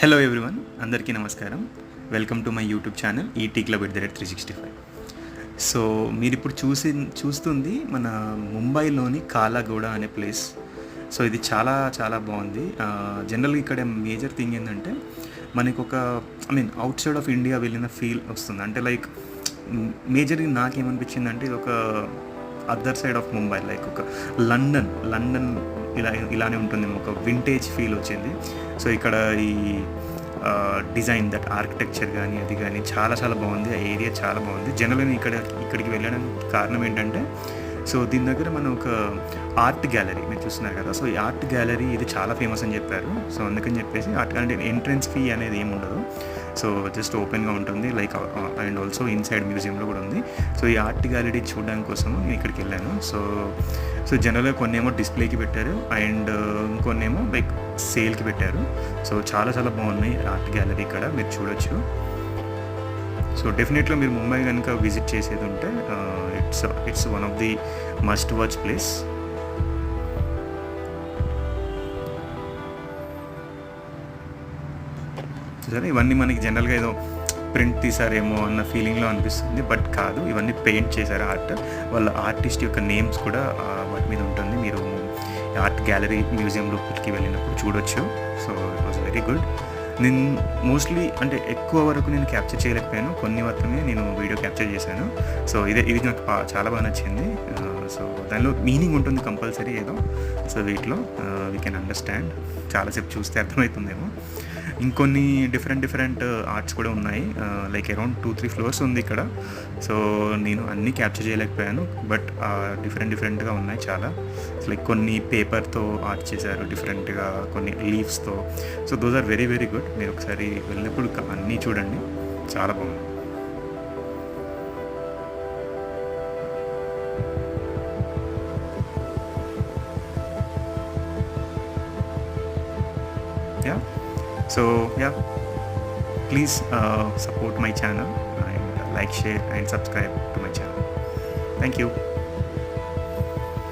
Hello everyone, అందరికీ నమస్కారం. Welcome to my YouTube channel ET club at the rate 365. So మీరు ఇప్పుడు చూస్తుంది మన ముంబైలోని కాలాగూడ అనే ప్లేస్. సో ఇది చాలా చాలా బాగుంది. జనరల్గా ఇక్కడ మేజర్ థింగ్ ఏంటంటే మనకు ఒక అవుట్ సైడ్ ఆఫ్ ఇండియా వెళ్ళిన ఫీల్ వస్తుంది. అంటే లైక్ మేజర్గా నాకేమనిపించింది అంటే ఇది ఒక other side of Mumbai, like ఒక లండన్ ఇలానే ఉంటుంది. ఒక వింటేజ్ ఫీల్ వచ్చింది. సో ఇక్కడ ఈ డిజైన్ దట్ ఆర్కిటెక్చర్ కానీ అది కానీ చాలా చాలా బాగుంది. ఆ ఏరియా చాలా బాగుంది. జనరల్గా ఇక్కడికి వెళ్ళడానికి కారణం ఏంటంటే, సో దీని దగ్గర మనం ఒక ఆర్ట్ గ్యాలరీ మీరు చూస్తున్నారు కదా. సో ఈ ఆర్ట్ గ్యాలరీ ఇది చాలా ఫేమస్ అని చెప్పారు. సో అందుకని చెప్పేసి అంటే ఎంట్రన్స్ ఫీ అనేది ఏమి ఉండదు. సో జస్ట్ ఓపెన్గా ఉంటుంది, లైక్ అండ్ ఆల్సో ఇన్సైడ్ మ్యూజియంలో కూడా ఉంది. సో ఈ ఆర్ట్ గ్యాలరీ చూడడానికి కోసం నేను ఇక్కడికి వెళ్ళాను. సో జనరల్గా కొన్నేమో డిస్ప్లేకి పెట్టారు అండ్ ఇంకొన్నేమో లైక్ సేల్కి పెట్టారు. సో చాలా చాలా బాగున్నాయి ఆర్ట్ గ్యాలరీ ఇక్కడ మీరు చూడొచ్చు. సో డెఫినెట్గా మీరు ముంబై కనుక విజిట్ చేసేది ఉంటే it's one of the must watch place. సరే, ఇవన్నీ మనకి జనరల్గా ఏదో ప్రింట్ తీసారేమో అన్న ఫీలింగ్లో అనిపిస్తుంది, బట్ కాదు, ఇవన్నీ పెయింట్ చేశారు. వాళ్ళ ఆర్టిస్ట్ యొక్క నేమ్స్ కూడా వాటి మీద ఉంటుంది. మీరు ఆర్ట్ గ్యాలరీ మ్యూజియం లోపలికి వెళ్ళినప్పుడు చూడొచ్చు. So it was very good. నేను మోస్ట్లీ అంటే ఎక్కువ వరకు నేను క్యాప్చర్ చేయలేకపోయాను, కొన్ని మాత్రమే నేను వీడియో క్యాప్చర్ చేశాను. సో ఇది నాకు చాలా బాగా నచ్చింది. సో దానిలో మీనింగ్ ఉంటుంది కంపల్సరీ ఏదో. సో వీటిలో వీ కెన్ అండర్స్టాండ్, చాలాసేపు చూస్తే అర్థమవుతుందేమో. ఇంకొన్ని డిఫరెంట్ ఆర్ట్స్ కూడా ఉన్నాయి, లైక్ అరౌండ్ 2-3 ఫ్లోర్స్ ఉంది ఇక్కడ. సో నేను అన్నీ క్యాప్చర్ చేయలేకపోయాను, బట్ డిఫరెంట్గా ఉన్నాయి చాలా. లైక్ కొన్ని పేపర్తో ఆర్ట్ చేశారు డిఫరెంట్గా, కొన్ని లీవ్స్తో. So those are very very good. మీరు ఒకసారి వెళ్ళినప్పుడు అన్నీ చూడండి, చాలా బాగుంది. So please support my channel and like, share and subscribe to my channel. Thank you.